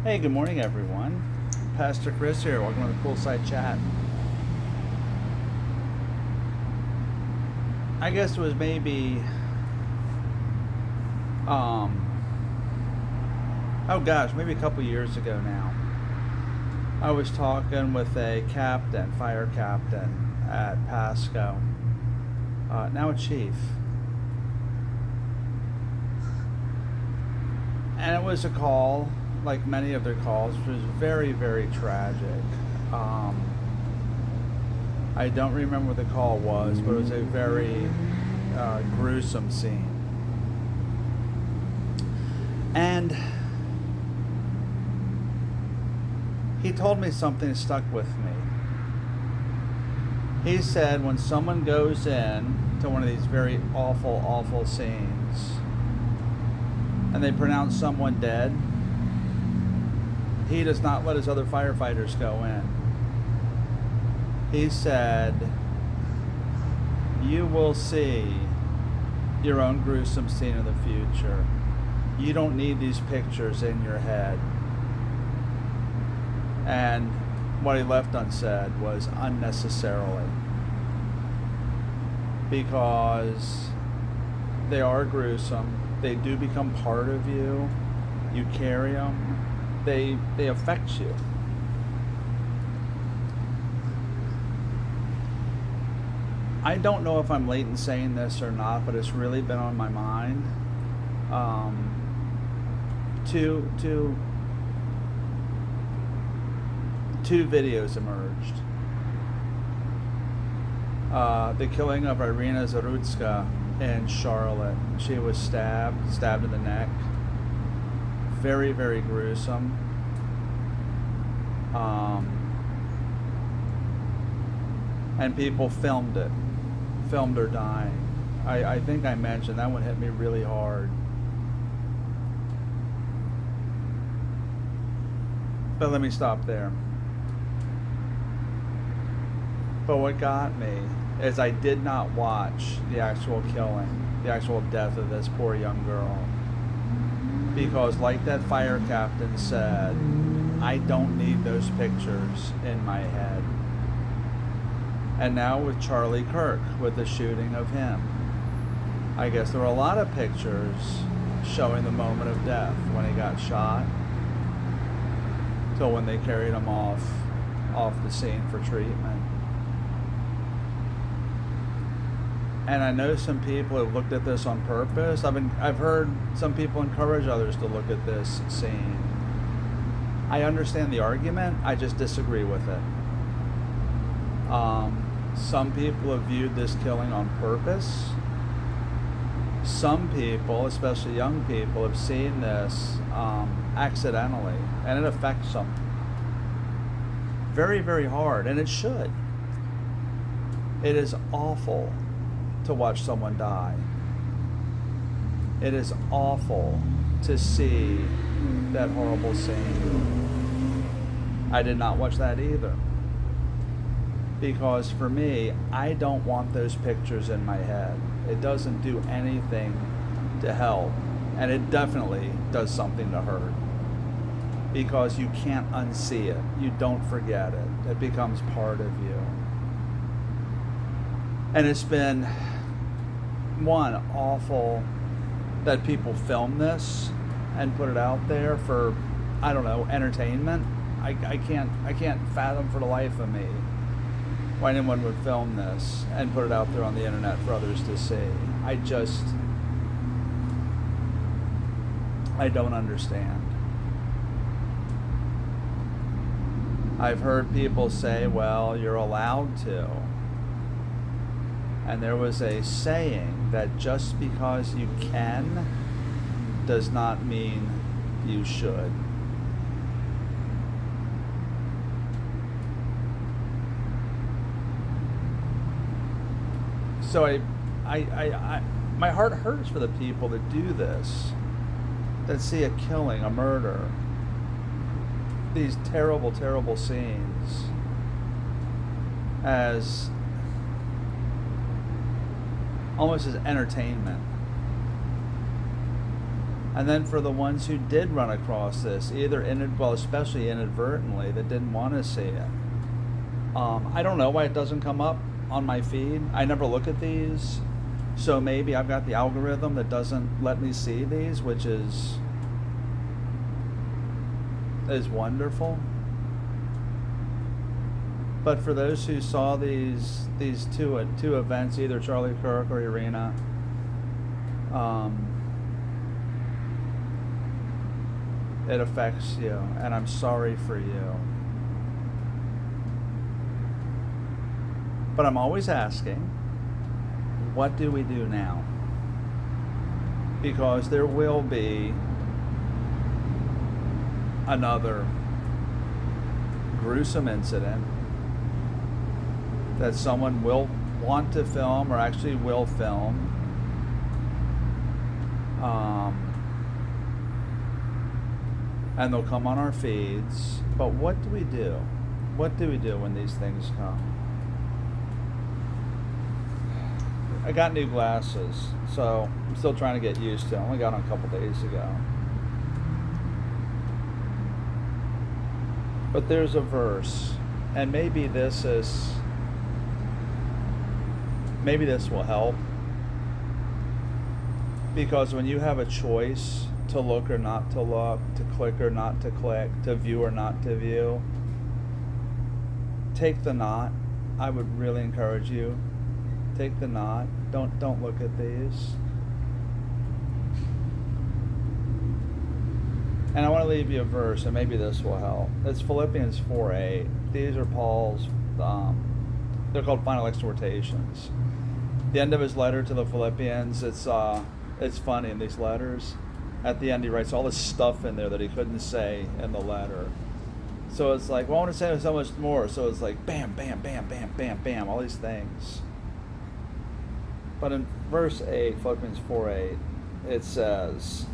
Hey, good morning, everyone. Pastor Chris here. Welcome to the Poolside Chat. I guess it was maybe, maybe a couple years ago now. I was talking with a fire captain at Pasco, now a chief. And it was a call, like many of their calls, which was very, very tragic. I don't remember what the call was, but it was a very gruesome scene. And he told me something that stuck with me. He said when someone goes in to one of these very awful, awful scenes and they pronounce someone dead, he does not let his other firefighters go in. He said, you will see your own gruesome scene in the future. You don't need these pictures in your head. And what he left unsaid was unnecessarily. Because they are gruesome. They do become part of you. You carry them. They affect you. I don't know if I'm late in saying this or not, but it's really been on my mind. Two videos emerged. The killing of Irina Zarutska in Charlotte. She was stabbed in the neck. Very, very gruesome. And people filmed her dying. I think I mentioned that one hit me really hard. But let me stop there. But what got me is I did not watch the actual killing, the actual death of this poor young girl. Because like that fire captain said, I don't need those pictures in my head. And now with Charlie Kirk, with the shooting of him, I guess there were a lot of pictures showing the moment of death when he got shot till when they carried him off the scene for treatment. And I know some people have looked at this on purpose. I've heard some people encourage others to look at this scene. I understand the argument, I just disagree with it. Some people have viewed this killing on purpose. Some people, especially young people, have seen this accidentally, and it affects them very, very hard, and it should. It is awful to watch someone die. It is awful to see that horrible scene. I did not watch that either. Because for me, I don't want those pictures in my head. It doesn't do anything to help. And it definitely does something to hurt. Because you can't unsee it. You don't forget it. It becomes part of you. And it's been one, awful that people film this and put it out there for, I don't know, entertainment. I can't fathom for the life of me why anyone would film this and put it out there on the internet for others to see. I don't understand. I've heard people say, well, you're allowed to. And there was a saying that just because you can does not mean you should. So I my heart hurts for the people that do this, that see a killing, a murder, these terrible, terrible scenes as almost as entertainment. And then for the ones who did run across this, either especially inadvertently, that didn't want to see it. I don't know why it doesn't come up on my feed. I never look at these, so maybe I've got the algorithm that doesn't let me see these, which is wonderful. But for those who saw these two events, either Charlie Kirk or Irina, it affects you, and I'm sorry for you. But I'm always asking, what do we do now? Because there will be another gruesome incident that someone will want to film or actually will film. And they'll come on our feeds. But what do we do? What do we do when these things come? I got new glasses, so I'm still trying to get used to it. I only got them a couple days ago. But there's a verse, and maybe this will help. Because when you have a choice to look or not to look, to click or not to click, to view or not to view, take the not. I would really encourage you. Take the not. Don't look at these. And I want to leave you a verse, and maybe this will help. It's Philippians 4:8. These are Paul's, they're called final exhortations. The end of his letter to the Philippians, it's funny in these letters. At the end, he writes all this stuff in there that he couldn't say in the letter. So it's like, well, I want to say so much more. So it's like, bam, bam, bam, bam, bam, bam, all these things. But in verse 8, Philippians 4:8, it says,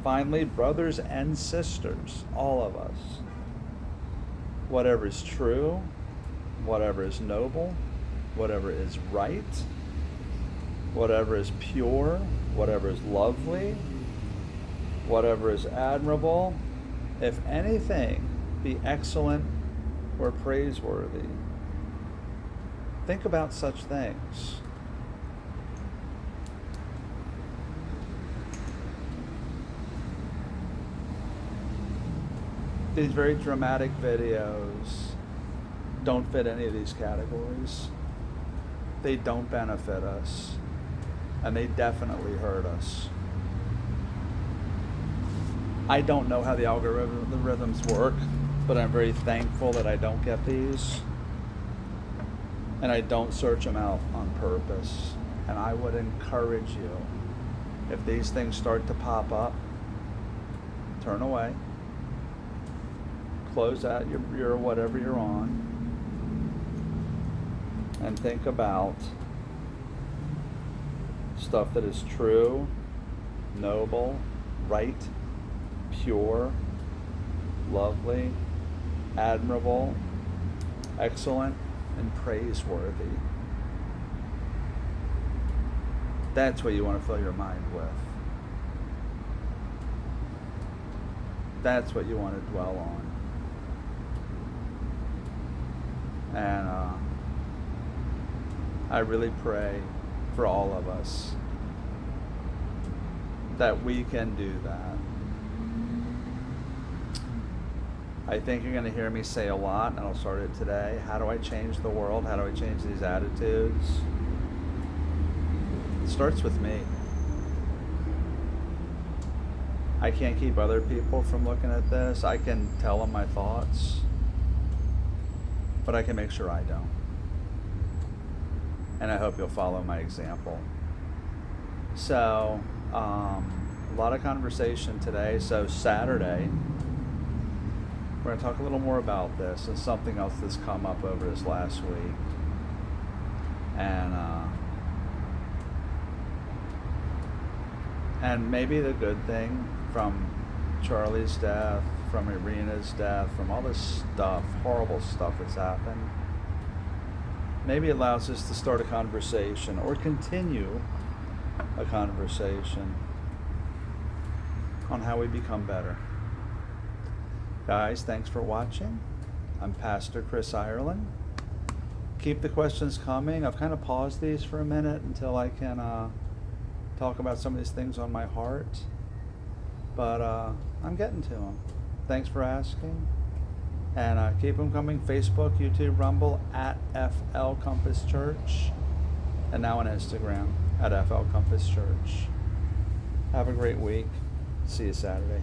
finally, brothers and sisters, all of us, whatever is true, whatever is noble, whatever is right, whatever is pure, whatever is lovely, whatever is admirable, if anything be excellent or praiseworthy, think about such things. These very dramatic videos don't fit any of these categories. They don't benefit us, and they definitely hurt us. I don't know how the algorithms work, but I'm very thankful that I don't get these, and I don't search them out on purpose. And I would encourage you, if these things start to pop up, turn away. Close out your whatever you're on, and think about stuff that is true, noble, right, pure, lovely, admirable, excellent, and praiseworthy. That's what you want to fill your mind with. That's what you want to dwell on. And I really pray for all of us that we can do that. I think you're going to hear me say a lot, and I'll start it today. How do I change the world? How do I change these attitudes? It starts with me. I can't keep other people from looking at this. I can tell them my thoughts, but I can make sure I don't. And I hope you'll follow my example. So, a lot of conversation today. So Saturday, we're going to talk a little more about this and something else that's come up over this last week. And maybe the good thing from Charlie's death, from Irina's death, from all this stuff, horrible stuff that's happened, maybe it allows us to start a conversation or continue a conversation on how we become better. Guys, thanks for watching. I'm Pastor Chris Ireland. Keep the questions coming. I've kind of paused these for a minute until I can talk about some of these things on my heart. But I'm getting to them. Thanks for asking. And keep them coming. Facebook, YouTube, Rumble, at FL Compass Church. And now on Instagram, at FL Compass Church. Have a great week. See you Saturday.